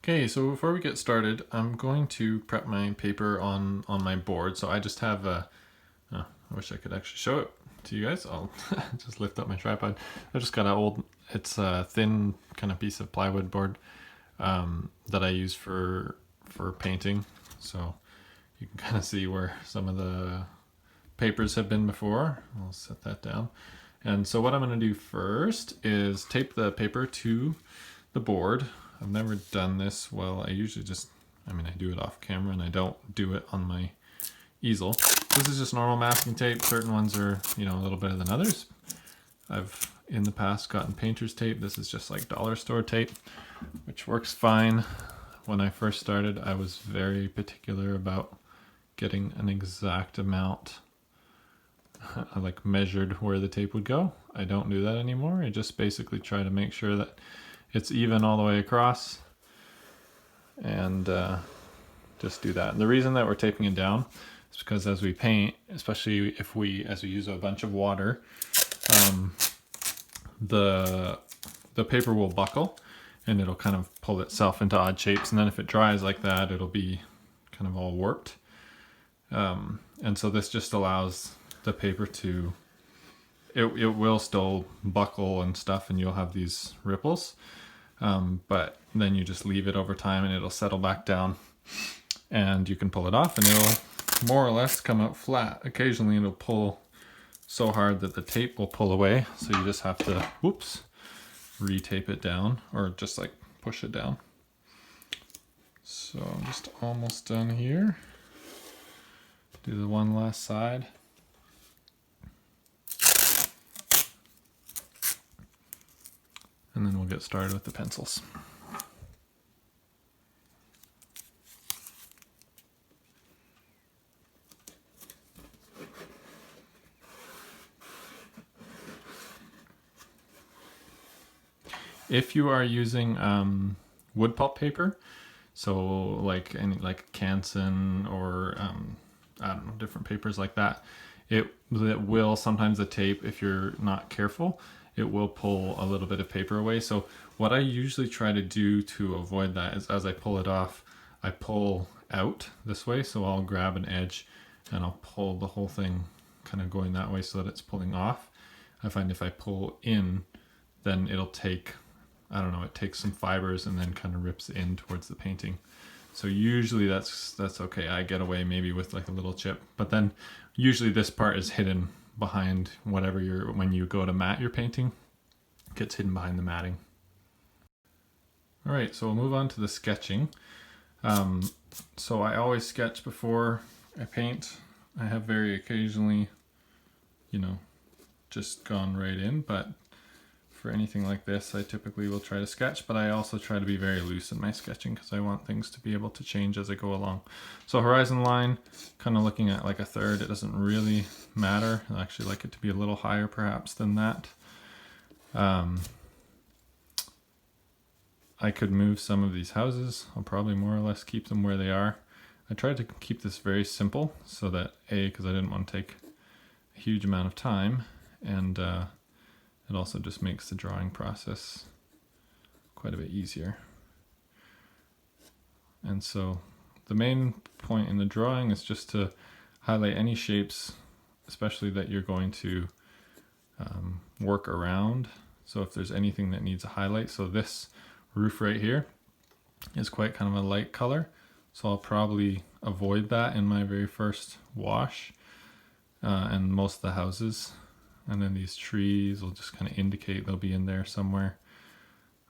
Okay, so before we get started, I'm going to prep my paper on my board. So I just have a, I wish I could actually show it to you guys. I'll just lift up my tripod. I just got it's a thin kind of piece of plywood board that I use for painting. So you can kind of see where some of the papers have been before. I'll set that down. And so what I'm going to do first is tape the paper to the board. I've never done this. Well, I usually I do it off camera and I don't do it on my easel. This is just normal masking tape. Certain ones are, a little better than others. I've in the past gotten painter's tape. This is just like dollar store tape, which works fine. When I first started, I was very particular about getting an exact amount. I measured where the tape would go. I don't do that anymore. I just basically try to make sure that it's even all the way across and just do that. And the reason that we're taping it down is because as we paint, especially as we use a bunch of water, the paper will buckle and it'll kind of pull itself into odd shapes. And then if it dries like that, it'll be kind of all warped. And so this just allows the paper to, it will still buckle and stuff and you'll have these ripples. But then you just leave it over time and it'll settle back down and you can pull it off and it'll more or less come out flat. Occasionally it'll pull so hard that the tape will pull away. So you just have to, retape it down or just push it down. So I'm just almost done here. Do the one last side. And then we'll get started with the pencils. If you are using wood pulp paper, so like Canson or I don't know, different papers like that, it will sometimes the tape, if you're not careful, it will pull a little bit of paper away. So what I usually try to do to avoid that is as I pull it off, I pull out this way. So I'll grab an edge and I'll pull the whole thing kind of going that way so that it's pulling off. I find if I pull in, then it'll take, I don't know, it takes some fibers and then kind of rips in towards the painting. So usually that's okay. I get away maybe with a little chip, but then usually this part is hidden behind whatever when you go to mat your painting, it gets hidden behind the matting. All right, so we'll move on to the sketching. So I always sketch before I paint. I have very occasionally, just gone right in, but for anything like this, I typically will try to sketch, but I also try to be very loose in my sketching because I want things to be able to change as I go along. So horizon line, kind of looking at a third. It doesn't really matter. I actually like it to be a little higher perhaps than that. I could move some of these houses. I'll probably more or less keep them where they are. I tried to keep this very simple so that because I didn't want to take a huge amount of time, and it also just makes the drawing process quite a bit easier. And so the main point in the drawing is just to highlight any shapes, especially that you're going to work around. So if there's anything that needs a highlight, so this roof right here is quite kind of a light color. So I'll probably avoid that in my very first wash, and most of the houses. And then these trees will just kind of indicate they'll be in there somewhere.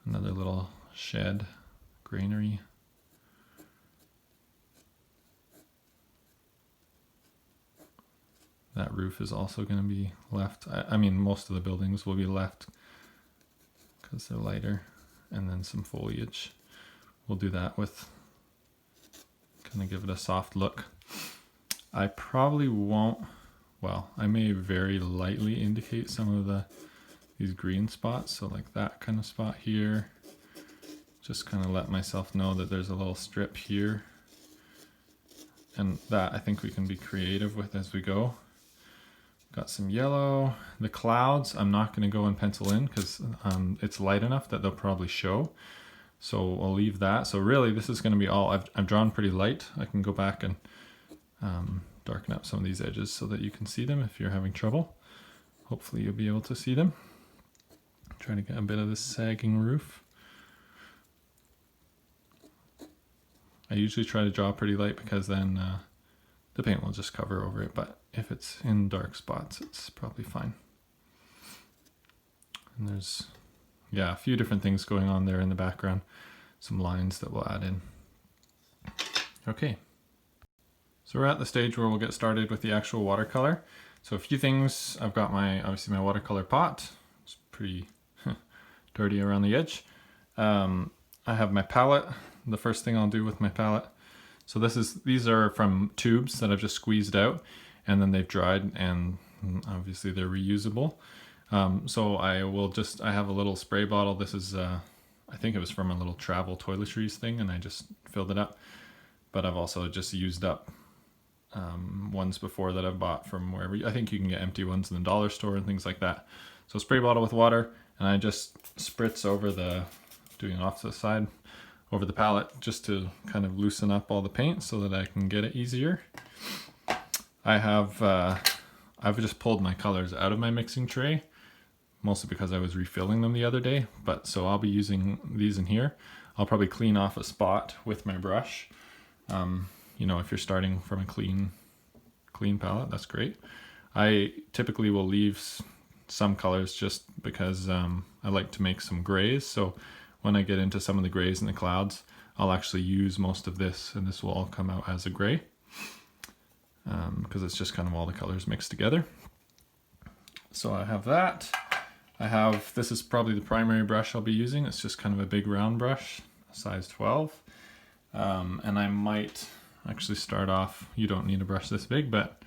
Another little shed, granary. That roof is also going to be left. I mean, most of the buildings will be left because they're lighter. And then some foliage. We'll do that with, kind of give it a soft look. I probably won't, well, I may very lightly indicate some of these green spots. So like that kind of spot here. Just kind of let myself know that there's a little strip here. And that I think we can be creative with as we go. Got some yellow. The clouds, I'm not going to go and pencil in because it's light enough that they'll probably show. So I'll leave that. So really this is going to be all, I've drawn pretty light. I can go back and darken up some of these edges so that you can see them if you're having trouble. Hopefully you'll be able to see them. Trying to get a bit of this sagging roof. I usually try to draw pretty light because then the paint will just cover over it, but if it's in dark spots, it's probably fine. And there's, yeah, a few different things going on there in the background. Some lines that we'll add in. Okay. So we're at the stage where we'll get started with the actual watercolor. So a few things, I've got obviously my watercolor pot. It's pretty dirty around the edge. I have my palette. The first thing I'll do with my palette. So these are from tubes that I've just squeezed out, and then they've dried, and obviously they're reusable. So I have a little spray bottle. This is, I think it was from a little travel toiletries thing, and I just filled it up. But I've also just used up ones before that I've bought from wherever. I think you can get empty ones in the dollar store and things like that. So spray bottle with water, and I just spritz over doing it off to the side, over the palette, just to kind of loosen up all the paint so that I can get it easier. I've just pulled my colors out of my mixing tray, mostly because I was refilling them the other day, but so I'll be using these in here. I'll probably clean off a spot with my brush. You know, if you're starting from a clean palette, that's great. I typically will leave some colors just because I like to make some grays. So when I get into some of the grays in the clouds, I'll actually use most of this, and this will all come out as a gray because it's just kind of all the colors mixed together. So I have that. This is probably the primary brush I'll be using. It's just kind of a big round brush, size 12. And I might actually start off, you don't need a brush this big, but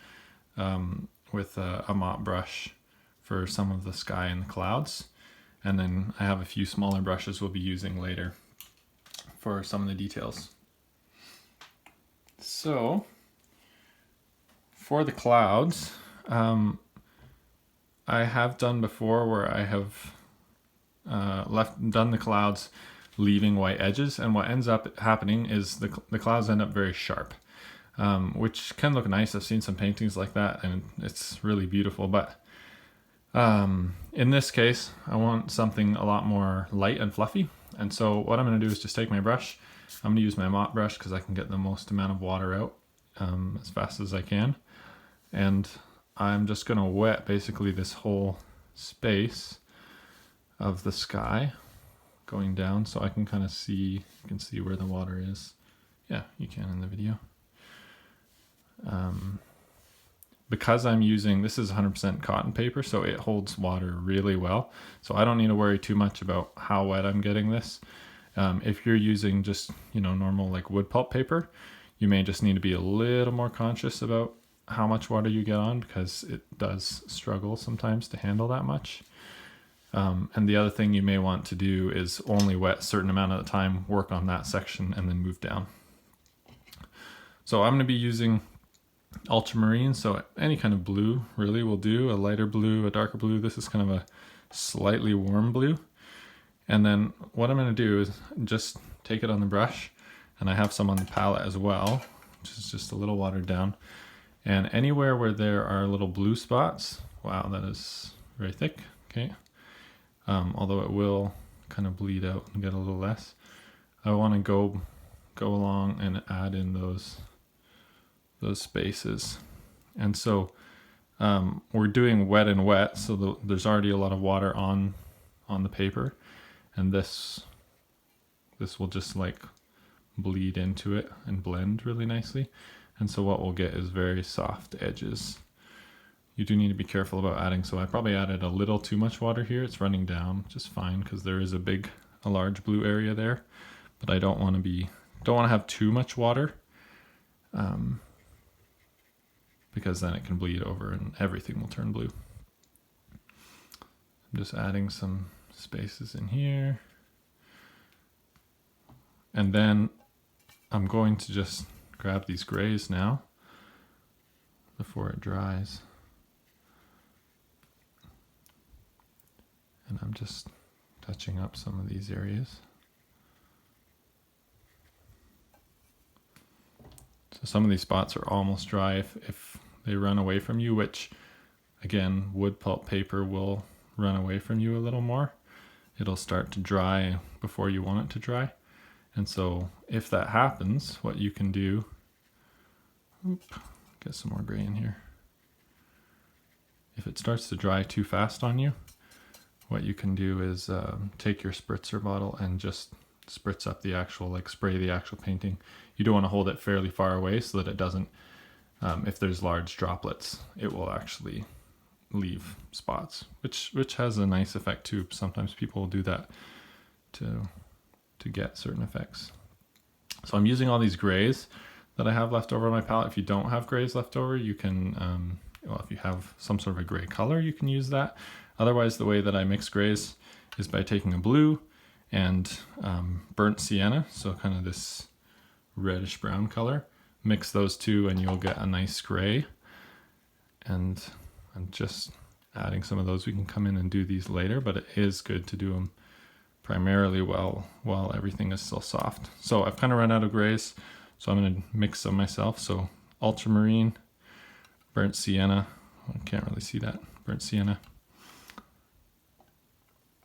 with a mop brush for some of the sky and the clouds. And then I have a few smaller brushes we'll be using later for some of the details. So for the clouds, I have done before where I have done the clouds leaving white edges, and what ends up happening is the clouds end up very sharp, which can look nice. I've seen some paintings like that and it's really beautiful, but in this case I want something a lot more light and fluffy. And so what I'm going to do is just take my brush. I'm going to use my mop brush because I can get the most amount of water out as fast as I can, and I'm just going to wet basically this whole space of the sky going down, so I can kind of see, you can see where the water is. Yeah, you can in the video. Because I'm using, this is 100% cotton paper, so it holds water really well. So I don't need to worry too much about how wet I'm getting this. If you're using just, you know, normal like wood pulp paper, you may just need to be a little more conscious about how much water you get on, because it does struggle sometimes to handle that much. And the other thing you may want to do is only wet a certain amount of the time, work on that section, and then move down. So I'm going to be using ultramarine, so any kind of blue really will do, a lighter blue, a darker blue. This is kind of a slightly warm blue. And then what I'm going to do is just take it on the brush, and I have some on the palette as well, which is just a little watered down. And anywhere where there are little blue spots, wow, that is very thick, okay. Although it will kind of bleed out and get a little less. I want to go along and add in those spaces. And so we're doing wet and wet, so there's already a lot of water on the paper, and this will just like bleed into it and blend really nicely. And so what we'll get is very soft edges. You do need to be careful about adding, so I probably added a little too much water here. It's running down just fine because there is a large blue area there, but I don't want to have too much water, because then it can bleed over and everything will turn blue. I'm just adding some spaces in here. And then I'm going to just grab these grays now before it dries. And I'm just touching up some of these areas. So some of these spots are almost dry if they run away from you, which again, wood pulp paper will run away from you a little more. It'll start to dry before you want it to dry. And so if that happens, what you can do, get some more gray in here. If it starts to dry too fast on you, what you can do is take your spritzer bottle and just spritz up the actual, like spray the actual painting. You don't want to hold it fairly far away so that it doesn't, if there's large droplets, it will actually leave spots, which has a nice effect too. Sometimes people will do that to get certain effects. So I'm using all these grays that I have left over on my palette. If you don't have grays left over, you can, well, if you have some sort of a gray color, you can use that. Otherwise, the way that I mix grays is by taking a blue and burnt sienna, so kind of this reddish brown color. Mix those two and you'll get a nice gray. And I'm just adding some of those. We can come in and do these later, but it is good to do them primarily while everything is still soft. So I've kind of run out of grays, so I'm going to mix them myself. So ultramarine, burnt sienna, I can't really see that, burnt sienna,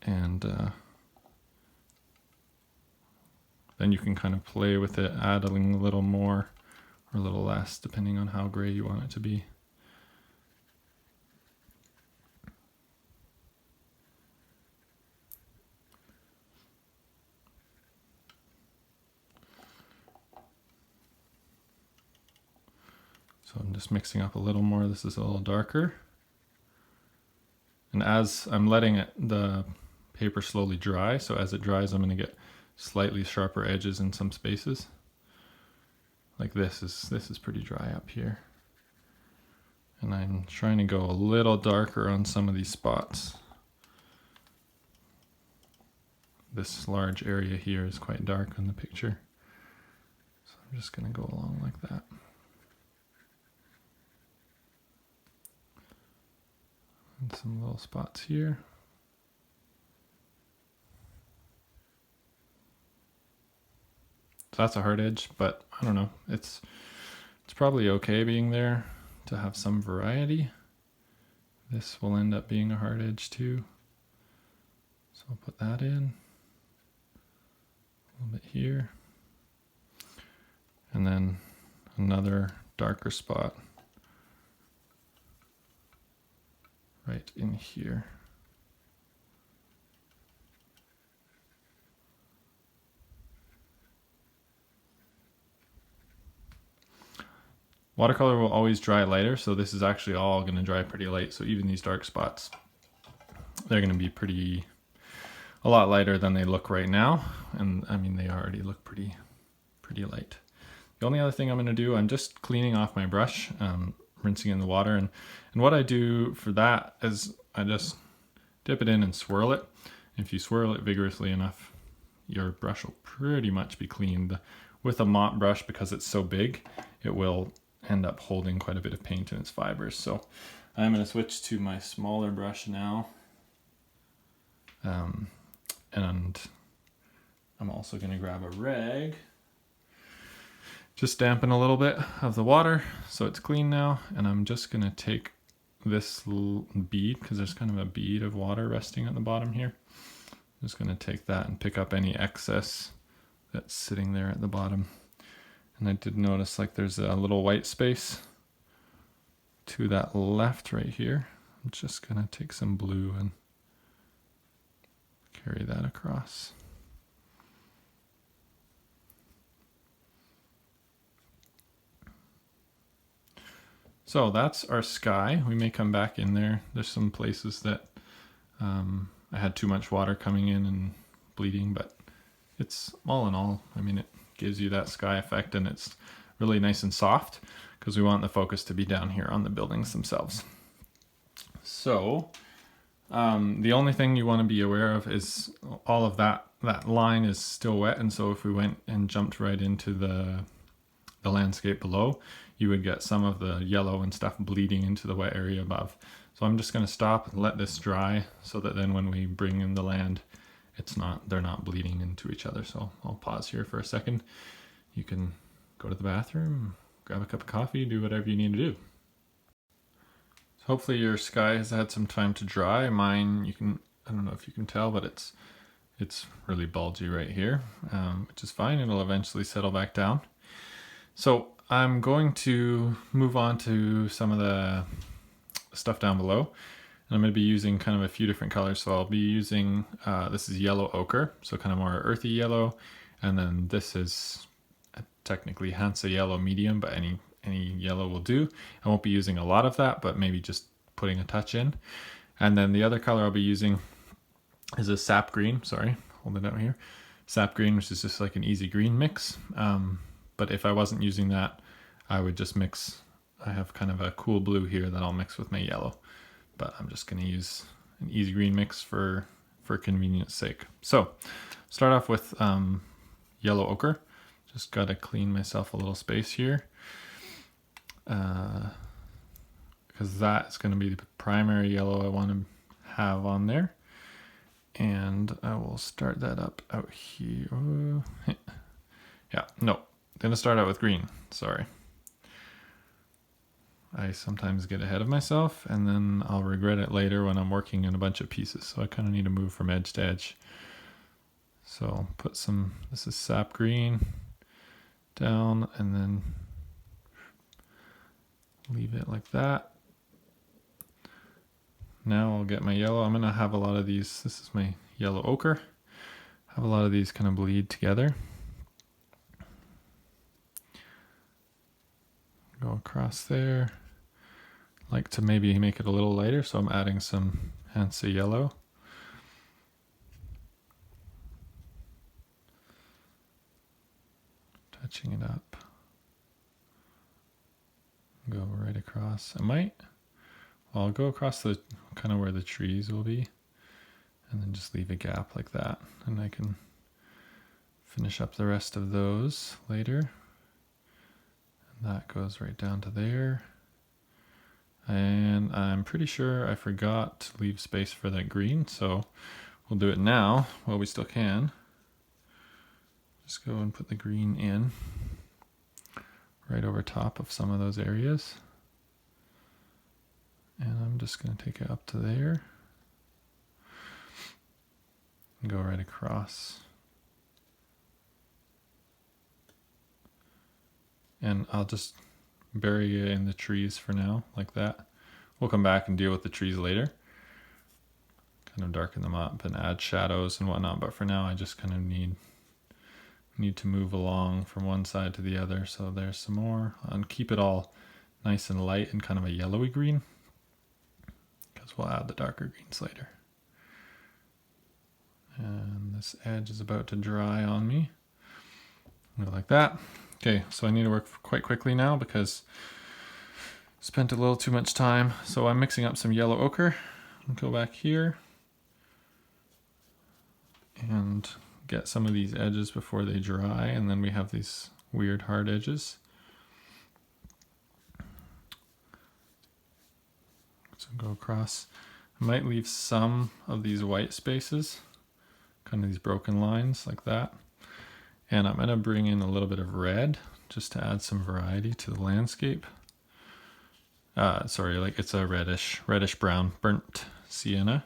and then you can kind of play with it, adding a little more or a little less depending on how gray you want it to be. So I'm just mixing up a little more. This is a little darker. And as I'm letting the paper slowly dry, so as it dries, I'm going to get slightly sharper edges in some spaces. Like this is pretty dry up here. And I'm trying to go a little darker on some of these spots. This large area here is quite dark in the picture. So I'm just going to go along like that. And some little spots here. So that's a hard edge, but I don't know. It's probably okay being there to have some variety. This will end up being a hard edge too. So I'll put that in. A little bit here. And then another darker spot right in here. Watercolor will always dry lighter, so this is actually all going to dry pretty light. So even these dark spots, they're going to be a lot lighter than they look right now. And I mean, they already look pretty light. The only other thing I'm going to do, I'm just cleaning off my brush, rinsing in the water. And what I do for that is I just dip it in and swirl it. If you swirl it vigorously enough, your brush will pretty much be cleaned. With a mop brush, because it's so big, it will end up holding quite a bit of paint in its fibers. So I'm going to switch to my smaller brush now. And I'm also going to grab a rag. Just dampen a little bit of the water so it's clean now. And I'm just going to take this little bead, because there's kind of a bead of water resting at the bottom here. I'm just going to take that and pick up any excess that's sitting there at the bottom. And I did notice like there's a little white space to that left right here. I'm just going to take some blue and carry that across. So that's our sky. We may come back in there. There's some places that I had too much water coming in and bleeding, but it's all in all, I mean, it gives you that sky effect, and it's really nice and soft because we want the focus to be down here on the buildings themselves. So the only thing you want to be aware of is all of that line is still wet, and so if we went and jumped right into the landscape below, you would get some of the yellow and stuff bleeding into the wet area above. So I'm just going to stop and let this dry so that then when we bring in the land, they're not bleeding into each other. So I'll pause here for a second. You can go to the bathroom, grab a cup of coffee, do whatever you need to do. So hopefully your sky has had some time to dry. Mine, I don't know if you can tell, but it's really bulgy right here, which is fine. It'll eventually settle back down. So I'm going to move on to some of the stuff down below. And I'm going to be using kind of a few different colors. So I'll be using, this is yellow ochre, so kind of more earthy yellow. And then this is technically Hansa yellow medium, but any yellow will do. I won't be using a lot of that, but maybe just putting a touch in. And then the other color I'll be using is a sap green. Sorry, hold it out here. Sap green, which is just like an easy green mix. But if I wasn't using that, I would just mix. I have kind of a cool blue here that I'll mix with my yellow. But I'm just going to use an easy green mix for convenience sake. So start off with yellow ochre. Just got to clean myself a little space here. Because that's going to be the primary yellow I want to have on there. And I will start that up out here. Yeah, no, I'm going to start out with green. Sorry. I sometimes get ahead of myself and then I'll regret it later when I'm working in a bunch of pieces. So I kind of need to move from edge to edge. So I'll put some, this is sap green down and then leave it like that. Now I'll get my yellow. I'm going to have a lot of these. This is my yellow ochre. Have a lot of these kind of bleed together. Go across there. Like to maybe make it a little lighter, so I'm adding some Hansa yellow. Touching it up. Go right across. I'll go across the kind of where the trees will be and then just leave a gap like that. And I can finish up the rest of those later. And that goes right down to there. And I'm pretty sure I forgot to leave space for that green, so we'll do it now while we still can. Just go and put the green in right over top of some of those areas. And I'm just going to take it up to there and go right across. And I'll just bury it in the trees for now, like that. We'll come back and deal with the trees later. Kind of darken them up and add shadows and whatnot, but for now I just kind of need to move along from one side to the other. So there's some more, and keep it all nice and light and kind of a yellowy green, because we'll add the darker greens later. And this edge is about to dry on me. Go like that. Okay, so I need to work quite quickly now because I spent a little too much time. So I'm mixing up some yellow ochre. I'll go back here and get some of these edges before they dry, and then we have these weird hard edges. So go across. I might leave some of these white spaces, kind of these broken lines like that. And I'm going to bring in a little bit of red just to add some variety to the landscape. Sorry, like it's a reddish brown, burnt sienna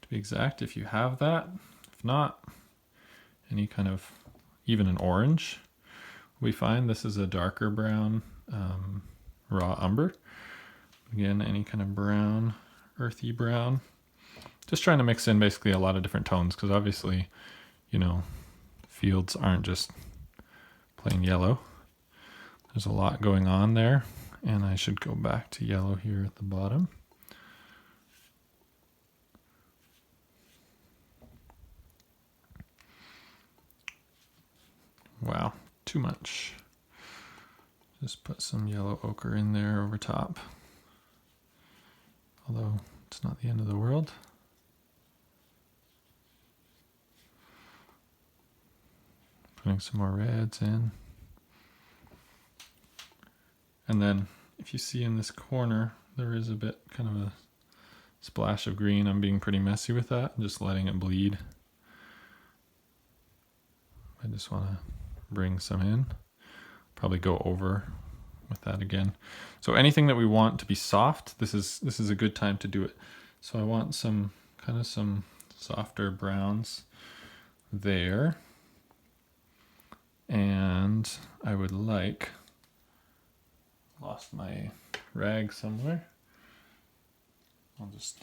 to be exact, if you have that. If not, any kind of, even an orange we find. This is a darker brown, raw umber. Again, any kind of brown, earthy brown. Just trying to mix in basically a lot of different tones, because obviously, you know, fields aren't just plain yellow. There's a lot going on there, and I should go back to yellow here at the bottom. Wow, too much. Just put some yellow ochre in there over top. Although it's not the end of the world. Putting some more reds in. And then if you see in this corner, there is a bit kind of a splash of green. I'm being pretty messy with that. I'm just letting it bleed. I just want to bring some in. Probably go over with that again. So anything that we want to be soft, this is a good time to do it. So I want some softer browns there. And I would like, lost my rag somewhere. I'll just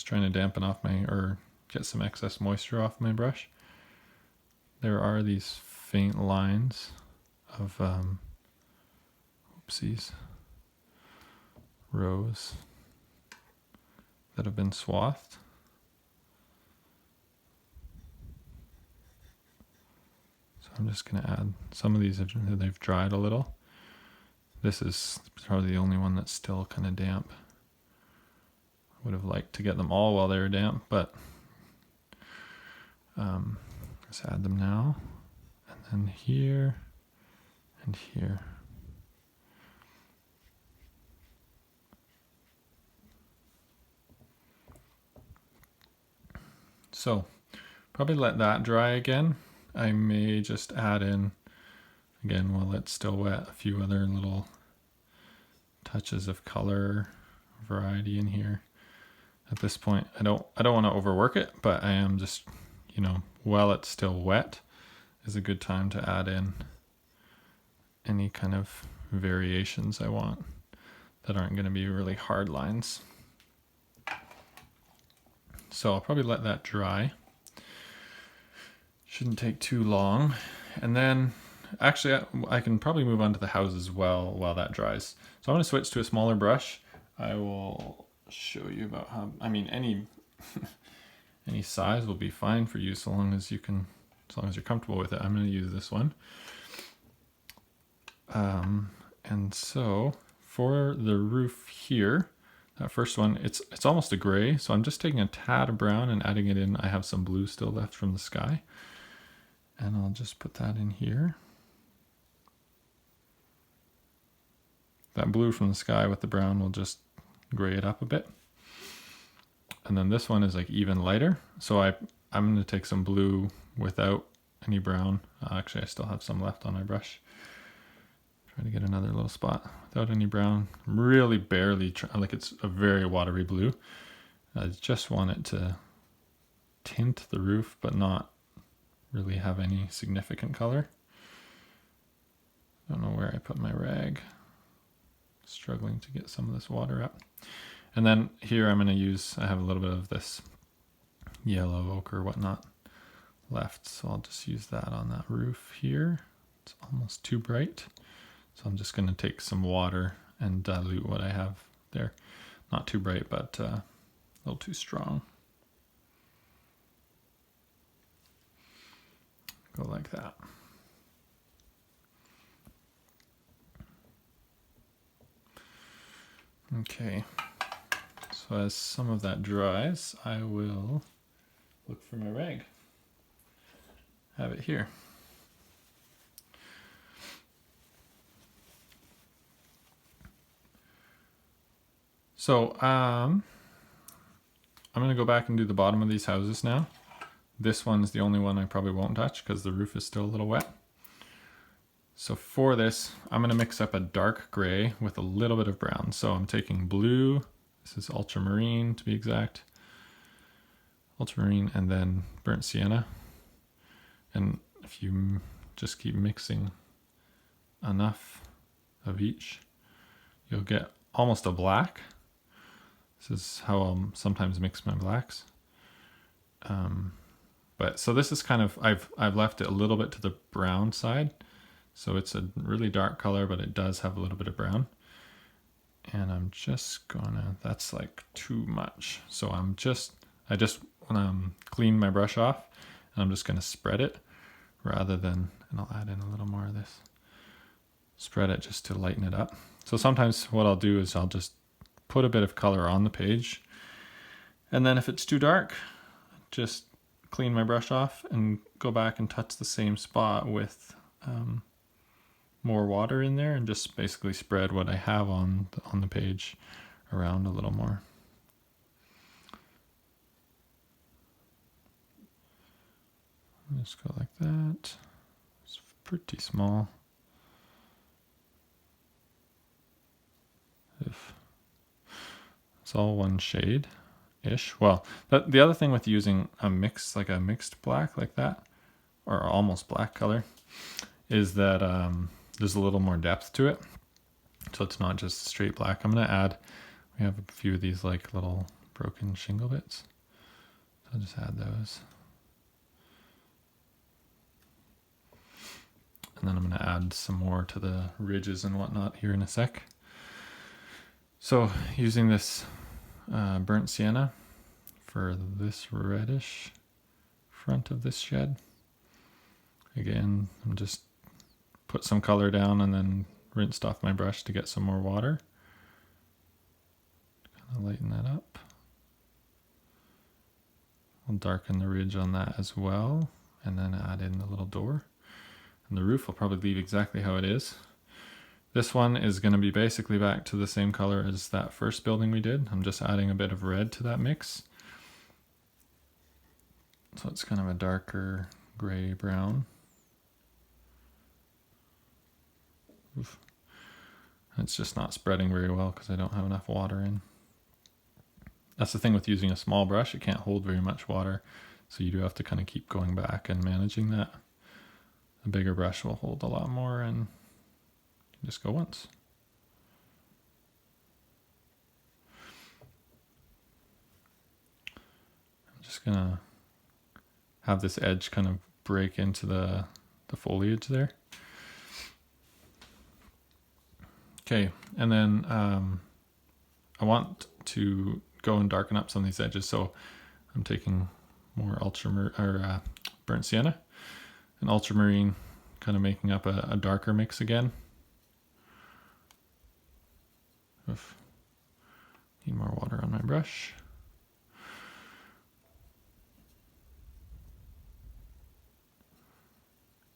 trying to dampen off or get some excess moisture off my brush. There are these faint lines of rose that have been swathed. So I'm just going to add some of these. They've dried a little. This is probably the only one that's still kind of damp. Would have liked to get them all while they were damp, but let's add them now. And then here and here. So probably let that dry again. I may just add in, again, while it's still wet, a few other little touches of color variety in here. At this point, I don't want to overwork it, but I am just, while it's still wet is a good time to add in any kind of variations I want that aren't going to be really hard lines. So I'll probably let that dry. Shouldn't take too long. And then actually I can probably move on to the house as well while that dries. So I'm going to switch to a smaller brush. I will show you about how, any any size will be fine for you, so long as you're comfortable with it. I'm going to use this one. And so for the roof here, that first one, it's almost a gray, so I'm just taking a tad of brown and adding it in. I have some blue still left from the sky, and I'll just put that in here. That blue from the sky with the brown will just gray it up a bit. And then this one is like even lighter, so I'm going to take some blue without any brown. Actually, I still have some left on my brush. Try to get another little spot without any brown. Really barely, like it's a very watery blue. I just want it to tint the roof, but not really have any significant color. Don't know where I put my rag. Struggling to get some of this water up. And then here I'm going to use, I have a little bit of this yellow ochre or whatnot left, so I'll just use that on that roof here. It's almost too bright, so I'm just going to take some water and dilute what I have there. Not too bright, but a little too strong. Go like that. Okay. So as some of that dries, I will look for my rag. Have it here. So I'm going to go back and do the bottom of these houses now. This one's the only one I probably won't touch because the roof is still a little wet. So for this, I'm going to mix up a dark gray with a little bit of brown. So I'm taking blue. This is ultramarine to be exact. Ultramarine and then burnt sienna. And if you just keep mixing enough of each, you'll get almost a black. This is how I'll sometimes mix my blacks. But so this is kind of, I've left it a little bit to the brown side. So it's a really dark color, but it does have a little bit of brown. And I'm just gonna, that's like too much. So I just clean my brush off, and I'm just gonna spread it rather than, and I'll add in a little more of this. Spread it just to lighten it up. So sometimes what I'll do is I'll just put a bit of color on the page, and then if it's too dark, just clean my brush off and go back and touch the same spot with more water in there, and just basically spread what I have on the page around a little more. Just go like that. It's pretty small. It's all one shade-ish. Well, the other thing with using a mix, like a mixed black like that, or almost black color, is that there's a little more depth to it. So it's not just straight black. I'm going to add, we have a few of these like little broken shingle bits. So I'll just add those. And then I'm going to add some more to the ridges and whatnot here in a sec. So using this burnt sienna for this reddish front of this shed. Again, I'm just put some color down and then rinsed off my brush to get some more water. Kind of lighten that up. I'll darken the ridge on that as well, and then add in the little door. And the roof I'll probably leave exactly how it is. This one is going to be basically back to the same color as that first building we did. I'm just adding a bit of red to that mix. So it's kind of a darker gray brown. Oof. It's just not spreading very well because I don't have enough water in. That's the thing with using a small brush, it can't hold very much water. So you do have to kind of keep going back and managing that. A bigger brush will hold a lot more and just go once. I'm just gonna have this edge kind of break into the foliage there. Okay, and then I want to go and darken up some of these edges, so I'm taking more burnt sienna and ultramarine, kind of making up a darker mix again. Oof. Need more water on my brush.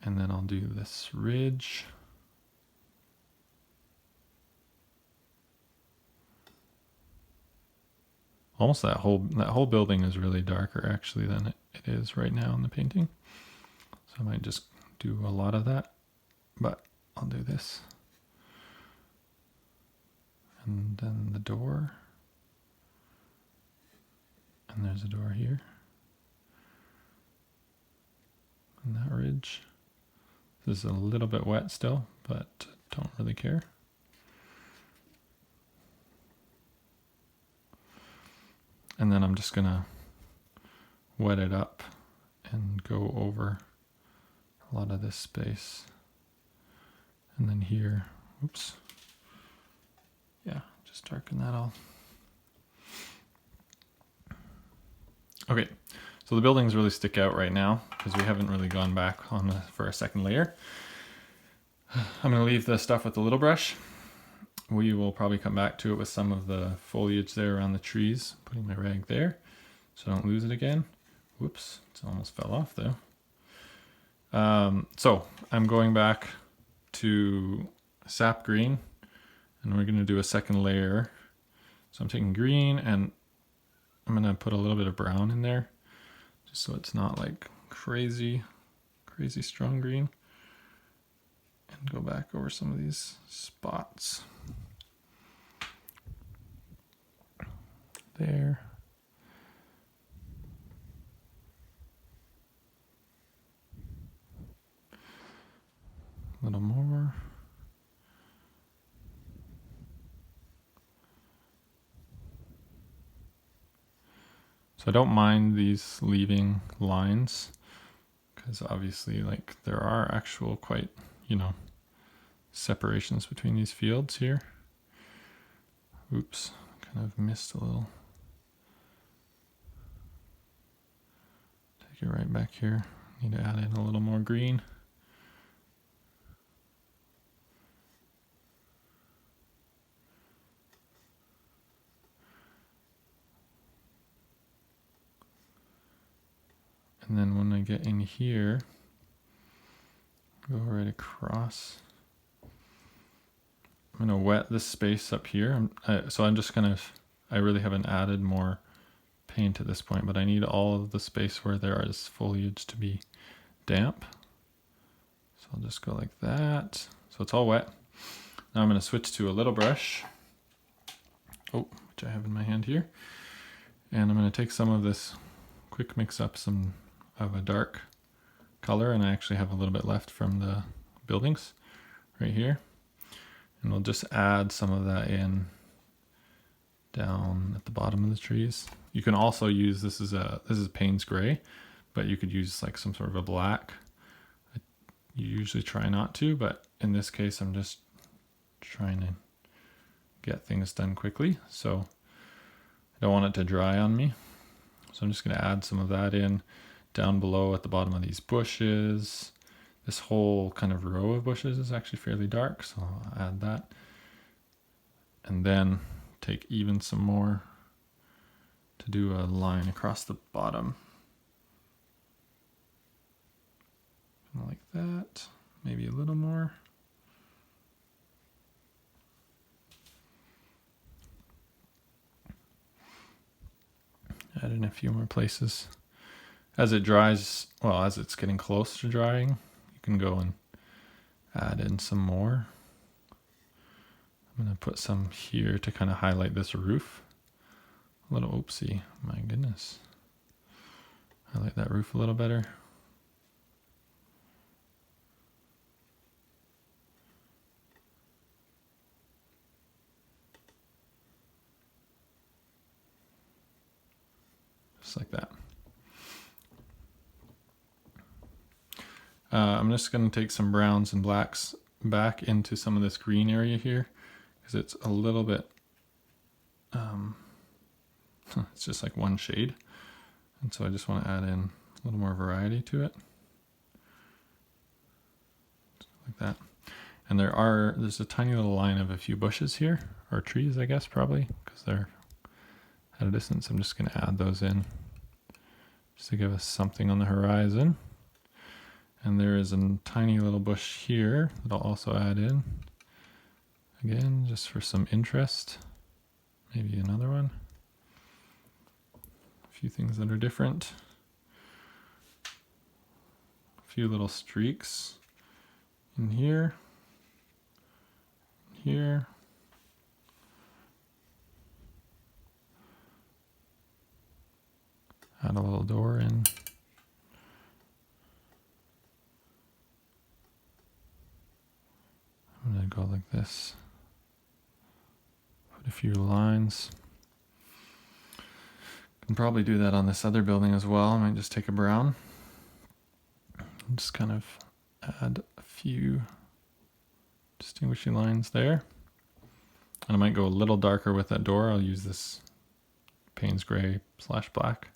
And then I'll do this ridge. Almost that whole building is really darker actually than it is right now in the painting. So I might just do a lot of that, but I'll do this. And then the door. And there's a door here. And that ridge. This is a little bit wet still, but don't really care. And then I'm just gonna wet it up and go over a lot of this space. And then here, oops. Yeah, just darken that all. Okay, so the buildings really stick out right now because we haven't really gone back on for a second layer. I'm gonna leave the stuff with the little brush. We will probably come back to it with some of the foliage there around the trees. Putting my rag there so I don't lose it again. Whoops, it almost fell off though. So I'm going back to sap green and we're gonna do a second layer. So I'm taking green and I'm gonna put a little bit of brown in there just so it's not like crazy strong green. And go back over some of these spots. There. A little more. So I don't mind these leaving lines because obviously like there are actual quite, separations between these fields here. Oops, kind of missed a little. Take it right back here. Need to add in a little more green. And then when I get in here, go right across. I'm gonna wet this space up here. So I'm just I really haven't added more paint at this point, but I need all of the space where there is foliage to be damp. So I'll just go like that. So it's all wet. Now I'm gonna switch to a little brush. Oh, which I have in my hand here. And I'm going to take some of this, quick mix up some of a dark color, and I actually have a little bit left from the buildings right here. And we'll just add some of that in down at the bottom of the trees. You can also use, this is Payne's gray, but you could use like some sort of a black. You usually try not to, but in this case I'm just trying to get things done quickly, so I don't want it to dry on me. So I'm just going to add some of that in down below at the bottom of these bushes. This whole kind of row of bushes is actually fairly dark, so I'll add that. And then take even some more to do a line across the bottom. Like that, maybe a little more. Add in a few more places. As it dries, well, as it's getting close to drying, you can go and add in some more. I'm going to put some here to kind of highlight this roof. A little, oopsie, my goodness. Highlight that roof a little better. Just like that. I'm just going to take some browns and blacks back into some of this green area here, because it's a little bit, it's just like one shade. And so I just want to add in a little more variety to it. Like that. And there's a tiny little line of a few bushes here, or trees, I guess, probably, because they're at a distance. I'm just going to add those in just to give us something on the horizon. And there is a tiny little bush here that I'll also add in. Again, just for some interest. Maybe another one. A few things that are different. A few little streaks in here. Here. Add a little door in. I'm going to go like this. Put a few lines. Can probably do that on this other building as well. I might just take a brown. And just kind of add a few distinguishing lines there. And I might go a little darker with that door. I'll use this Payne's gray / black.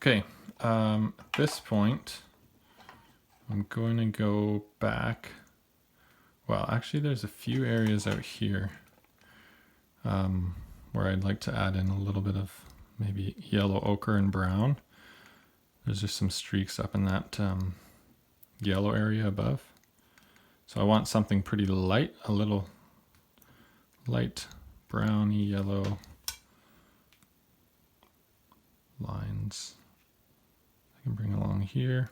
Okay, at this point, I'm going to go back. Well, actually, there's a few areas out here where I'd like to add in a little bit of maybe yellow, ochre, and brown. There's just some streaks up in that yellow area above. So I want something pretty light, a little light browny yellow lines. I can bring along here.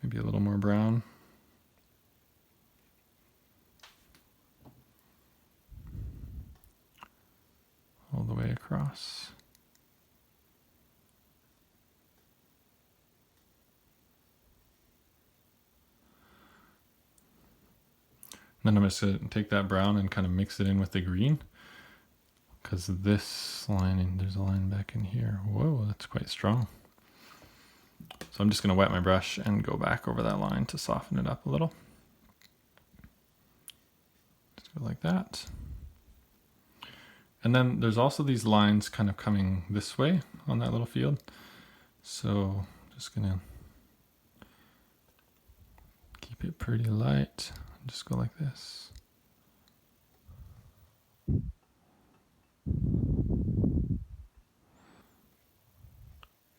Maybe a little more brown. All the way across. Then I'm just going to take that brown and kind of mix it in with the green. Because this line, there's a line back in here. Whoa, that's quite strong. So I'm just going to wet my brush and go back over that line to soften it up a little. Just go like that. And then there's also these lines kind of coming this way on that little field. So just going to keep it pretty light. Just go like this.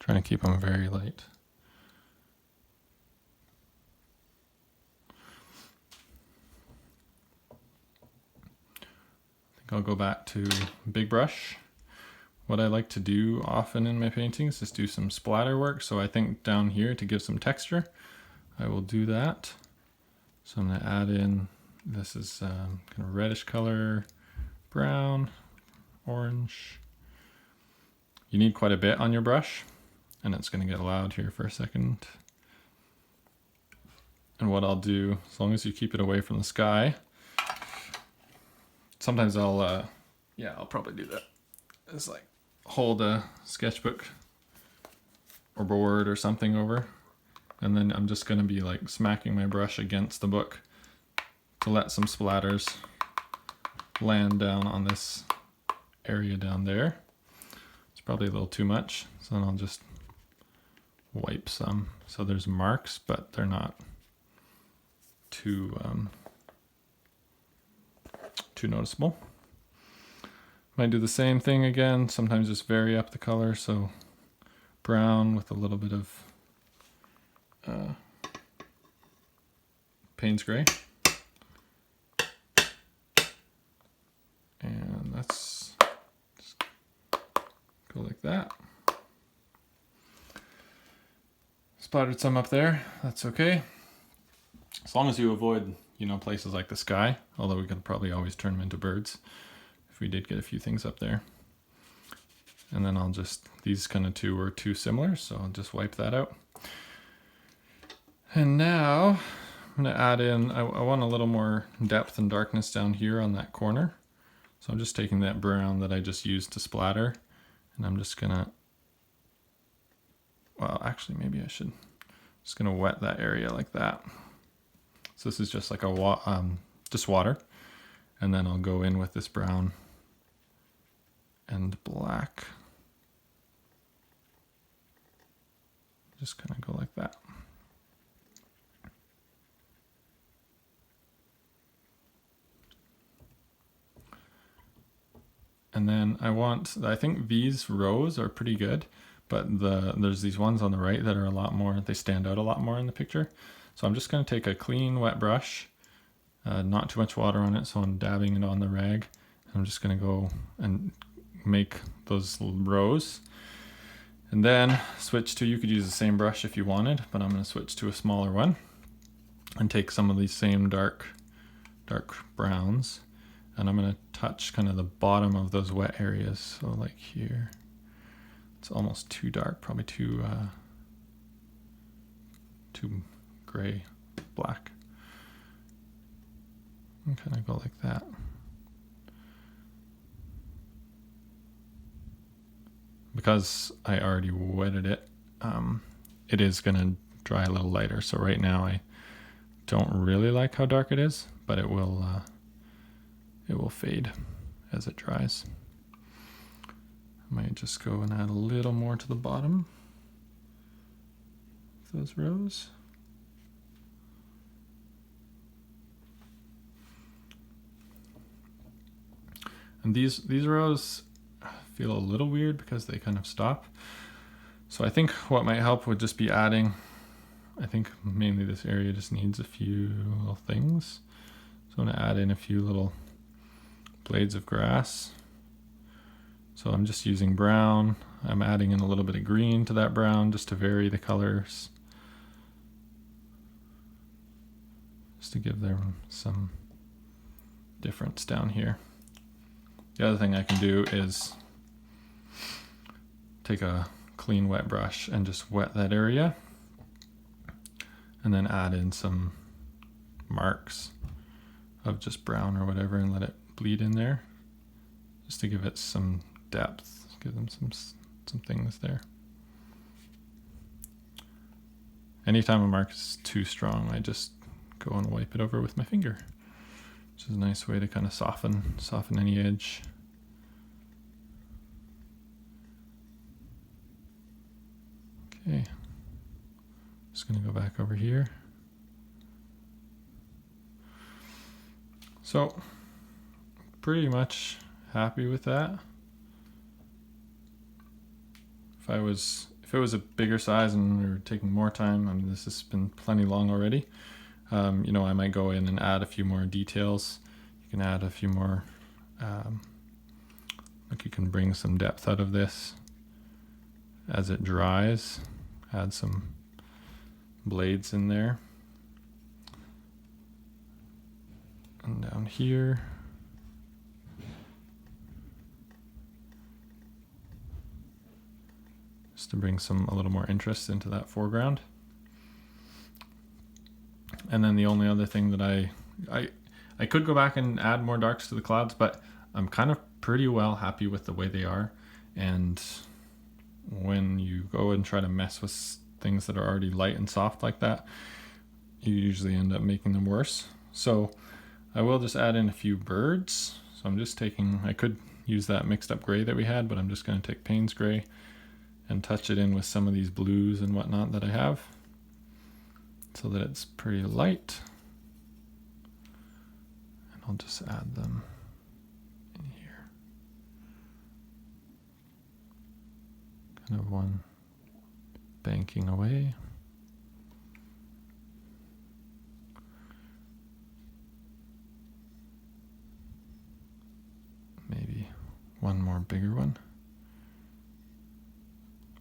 Trying to keep them very light. I think I'll go back to big brush what I like to do often in my paintings is do some splatter work. So I think down here to give some texture, I will do that. So I'm gonna add in, this is kind of reddish color, brown, orange. You need quite a bit on your brush, and it's gonna get loud here for a second. And what I'll do, as long as you keep it away from the sky, sometimes I'll probably do that. It's like hold a sketchbook or board or something over, and then I'm just gonna be like smacking my brush against the book to let some splatters land down on this area down there. It's probably a little too much, so then I'll just wipe some. So there's marks, but they're not too noticeable. Might do the same thing again, sometimes just vary up the color, so brown with a little bit of Payne's gray. And let's just go like that. Splattered some up there, that's okay. As long as you avoid, places like the sky, although we could probably always turn them into birds if we did get a few things up there. And then I'll just, these kind of two were too similar, so I'll just wipe that out. And now I'm gonna add in, I want a little more depth and darkness down here on that corner. So I'm just taking that brown that I just used to splatter, and I'm just gonna, well, actually maybe I should, just gonna wet that area like that. So this is just like just water, and then I'll go in with this brown and black. Just kind of go like that. And then I think these rows are pretty good, but there's these ones on the right that are a lot more, they stand out a lot more in the picture. So I'm just going to take a clean wet brush, not too much water on it, so I'm dabbing it on the rag. I'm just going to go and make those rows. And then switch to, you could use the same brush if you wanted, but I'm going to switch to a smaller one and take some of these same dark browns, and I'm going to touch kind of the bottom of those wet areas. So like here, it's almost too dark, probably too gray, black. And kind of go like that. Because I already wetted it, it is going to dry a little lighter. So right now I don't really like how dark it is, but it will fade as it dries. I might just go and add a little more to the bottom of those rows. And these rows feel a little weird because they kind of stop. So I think what might help would just be adding, I think mainly this area just needs a few little things. So I'm gonna add in a few little blades of grass. So I'm just using brown. I'm adding in a little bit of green to that brown just to vary the colors. Just to give them some difference down here. The other thing I can do is take a clean wet brush and just wet that area, and then add in some marks of just brown or whatever and let it bleed in there, just to give it some depth, give them some things there. Anytime a mark is too strong, I just go and wipe it over with my finger, which is a nice way to kind of soften any edge. Okay, just gonna go back over here. So, pretty much happy with that. If it was a bigger size and we were taking more time, I mean, this has been plenty long already. I might go in and add a few more details. You can add a few more Like you can bring some depth out of this as it dries. Add some blades in there. And down here. Just to bring a little more interest into that foreground. And then the only other thing that I could go back and add more darks to the clouds, but I'm kind of pretty well happy with the way they are. And when you go and try to mess with things that are already light and soft like that, you usually end up making them worse. So I will just add in a few birds. So I'm just I could use that mixed up gray that we had, but I'm just going to take Payne's gray and touch it in with some of these blues and whatnot that I have, so that it's pretty light. And I'll just add them in here. Kind of one banking away. Maybe one more bigger one.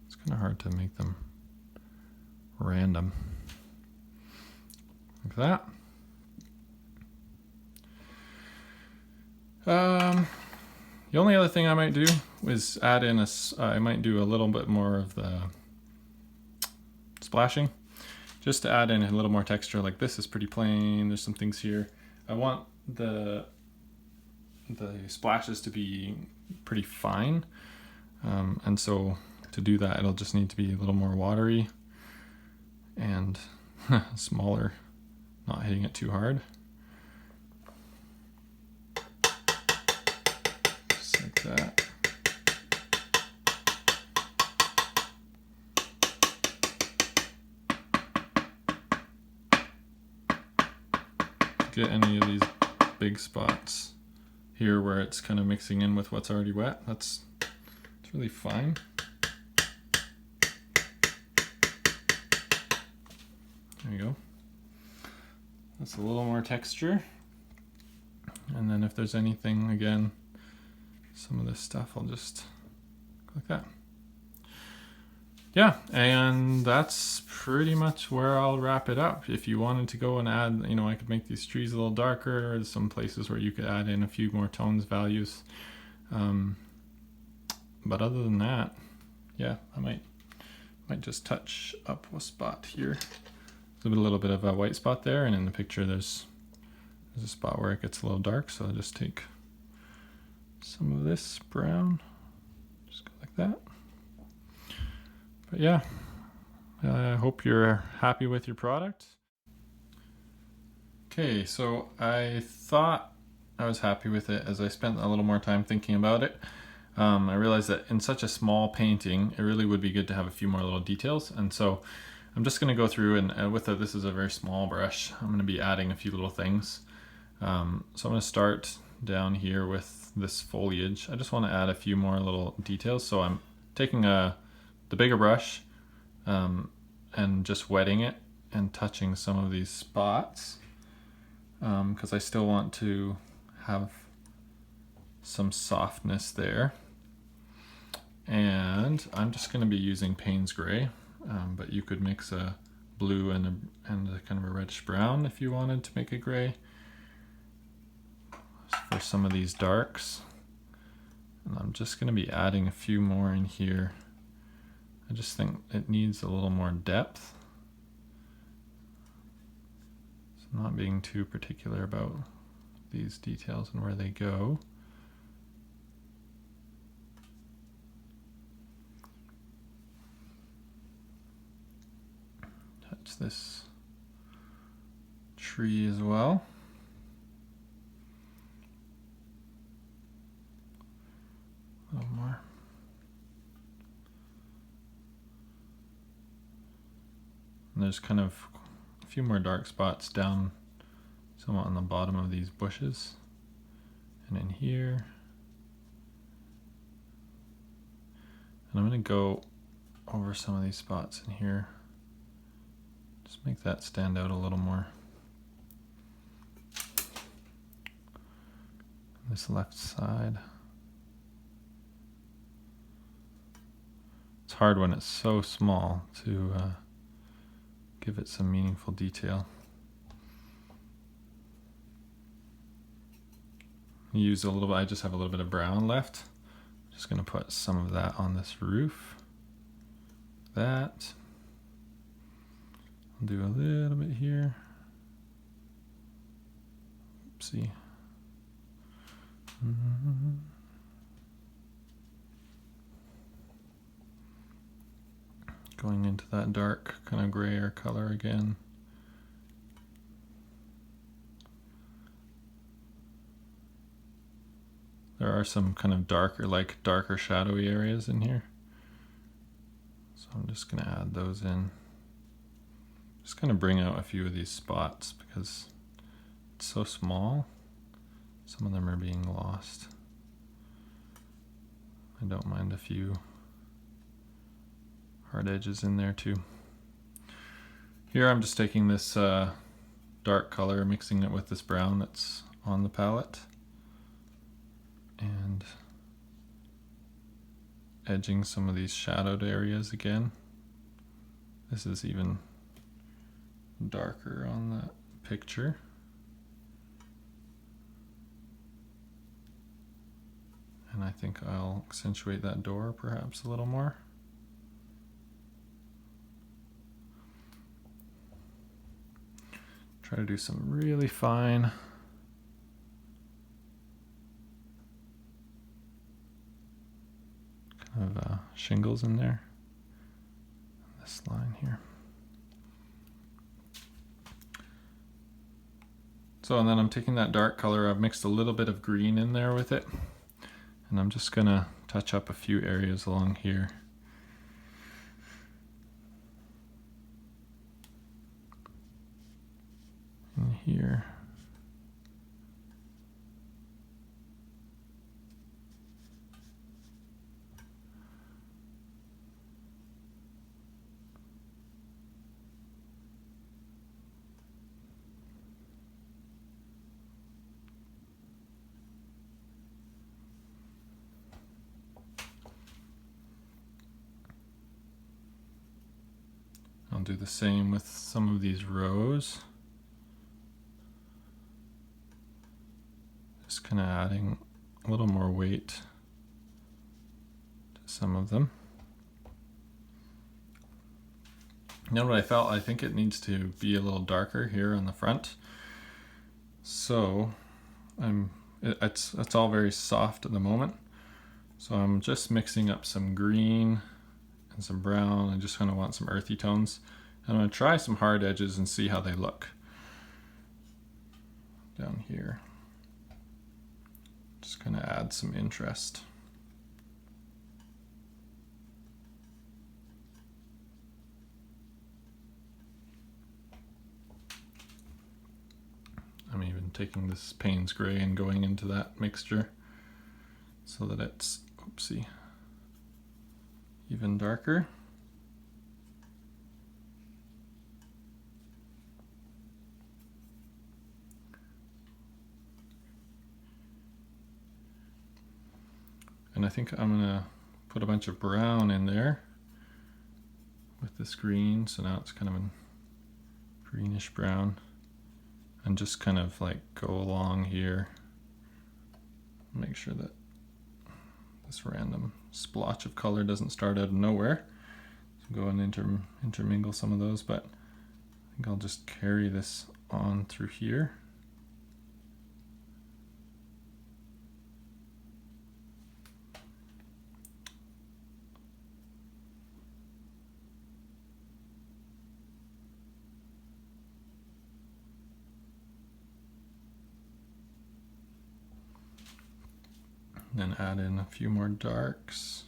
It's kind of hard to make them random. Like that. The only other thing I might do is add in I might do a little bit more of the splashing, just to add in a little more texture. Like this is pretty plain. There's some things here. I want the splashes to be pretty fine, and so to do that, it'll just need to be a little more watery and smaller, not hitting it too hard. Just like that. Get any of these big spots here where it's kind of mixing in with what's already wet. It's really fine. There you go. That's a little more texture. And then if there's anything, again, some of this stuff, I'll just like that. Yeah, and that's pretty much where I'll wrap it up. If you wanted to go and add, I could make these trees a little darker. There's some places where you could add in a few more tones values. But other than that, yeah, I might just touch up a spot here. There's a little bit of a white spot there, and in the picture there's a spot where it gets a little dark, so I'll just take some of this brown, just go like that. But yeah, I hope you're happy with your product. Okay, so I thought I was happy with it as I spent a little more time thinking about it. I realized that in such a small painting, it really would be good to have a few more little details, and so I'm just going to go through and this is a very small brush, I'm going to be adding a few little things. So I'm going to start down here with this foliage. I just want to add a few more little details. So I'm taking the bigger brush and just wetting it and touching some of these spots because I still want to have some softness there. And I'm just going to be using Payne's gray. But you could mix a blue and a kind of a reddish brown if you wanted to make it gray for some of these darks. And I'm just going to be adding a few more in here. I just think it needs a little more depth. So I'm not being too particular about these details and where they go. This tree as well. A little more. And there's kind of a few more dark spots down somewhat on the bottom of these bushes and in here. And I'm going to go over some of these spots in here. Just make that stand out a little more. This left side. It's hard when it's so small to give it some meaningful detail. Use a little bit, I just have a little bit of brown left. Just going to put some of that on this roof. That. I'll do a little bit here. Oopsie. Going into that dark kind of grayer color again. There are some kind of darker shadowy areas in here. So I'm just going to add those in. Just kind of bring out a few of these spots because it's so small. Some of them are being lost. I don't mind a few hard edges in there too. Here I'm just taking this dark color, mixing it with this brown that's on the palette, and edging some of these shadowed areas again. This is even darker on that picture. And I think I'll accentuate that door perhaps a little more. Try to do some really fine kind of shingles in there. This line here. So, and then I'm taking that dark color, I've mixed a little bit of green in there with it. And I'm just gonna touch up a few areas along here. And here. I'll do the same with some of these rows. Just kind of adding a little more weight to some of them. Now what I felt, I think it needs to be a little darker here on the front. So it's all very soft at the moment. So I'm just mixing up some green and some brown. I just kind of want some earthy tones. I'm going to try some hard edges and see how they look. Down here. Just kind of add some interest. I'm even taking this Payne's Gray and going into that mixture so that it's, oopsie, even darker. And I think I'm gonna put a bunch of brown in there with this green, so now it's kind of a greenish brown, and just kind of like go along here, make sure that this random splotch of color doesn't start out of nowhere. So go and intermingle some of those, but I think I'll just carry this on through here. Then add in a few more darks.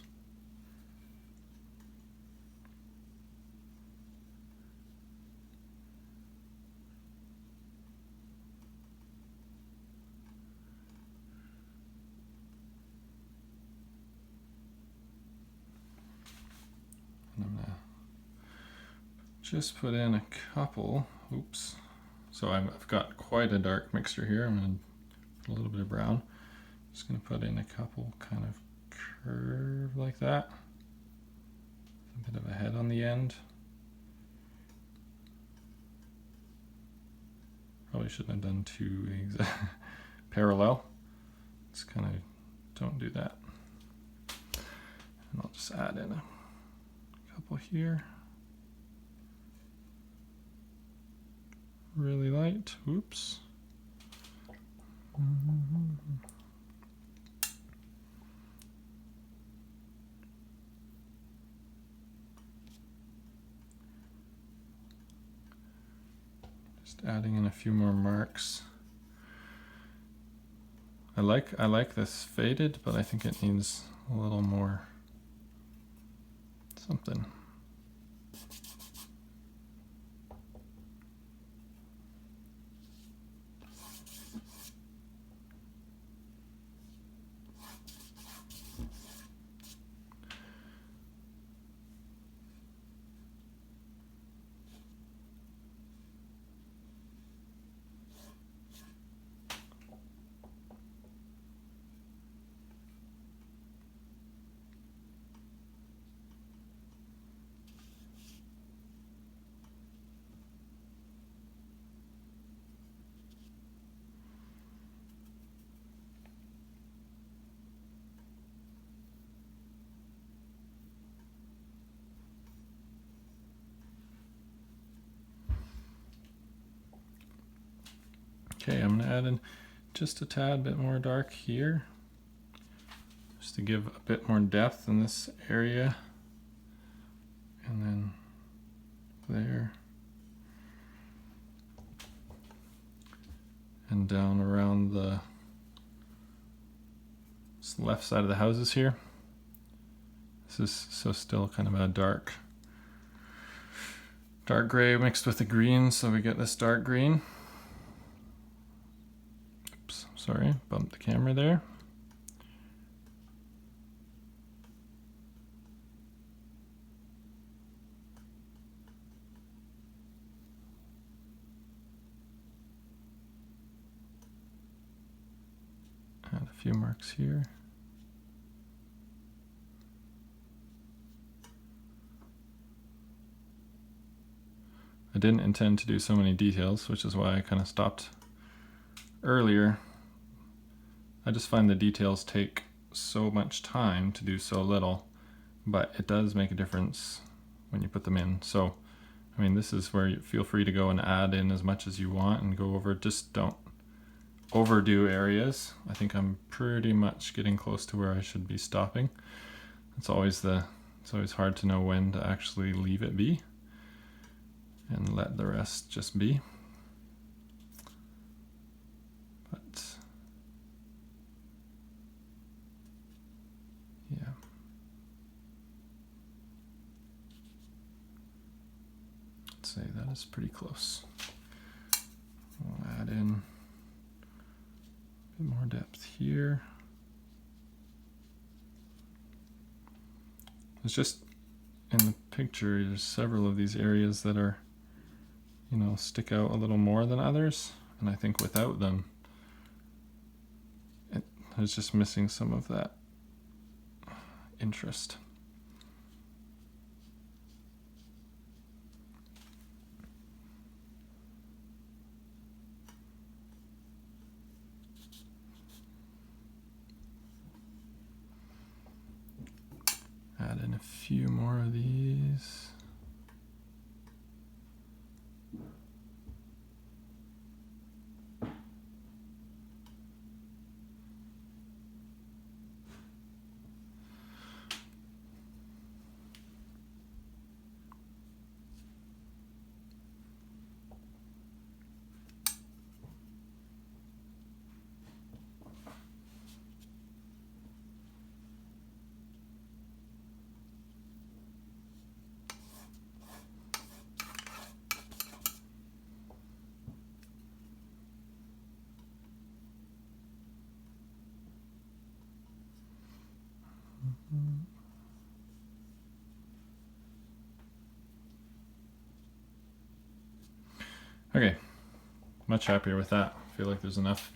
And I'm gonna just put in a couple, oops. So I've got quite a dark mixture here. I'm gonna put a little bit of brown. Just going to put in a couple kind of curve like that. A bit of a head on the end. Probably shouldn't have done two parallel. Just kind of don't do that. And I'll just add in a couple here. Really light. Oops. Just adding in a few more marks. I like this faded, but I think it needs a little more something. Okay, I'm gonna add in just a tad bit more dark here, just to give a bit more depth in this area, and then there, and down around the left side of the houses here. This is so still kind of a dark gray mixed with the green, so we get this dark green. Oops, sorry, bumped the camera there. Add a few marks here. I didn't intend to do so many details, which is why I kind of stopped earlier. I just find the details take so much time to do so little, but it does make a difference when you put them in. So, I mean, this is where you feel free to go and add in as much as you want and go over. Just don't overdo areas. I think I'm pretty much getting close to where I should be stopping. It's always hard to know when to actually leave it be and let the rest just be. But yeah. Let's say that is pretty close. We'll add in a bit more depth here. It's just in the picture, there's several of these areas that are, you know, stick out a little more than others, and I think without them, it's just missing some of that interest. Add in a few more of these. Okay, much happier with that. I feel like there's enough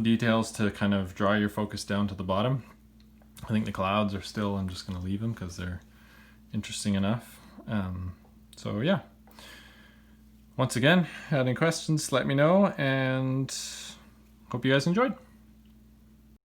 details to kind of draw your focus down to the bottom. I think the clouds are still, I'm just going to leave them because they're interesting enough. So yeah. Once again, had any questions, let me know, and hope you guys enjoyed.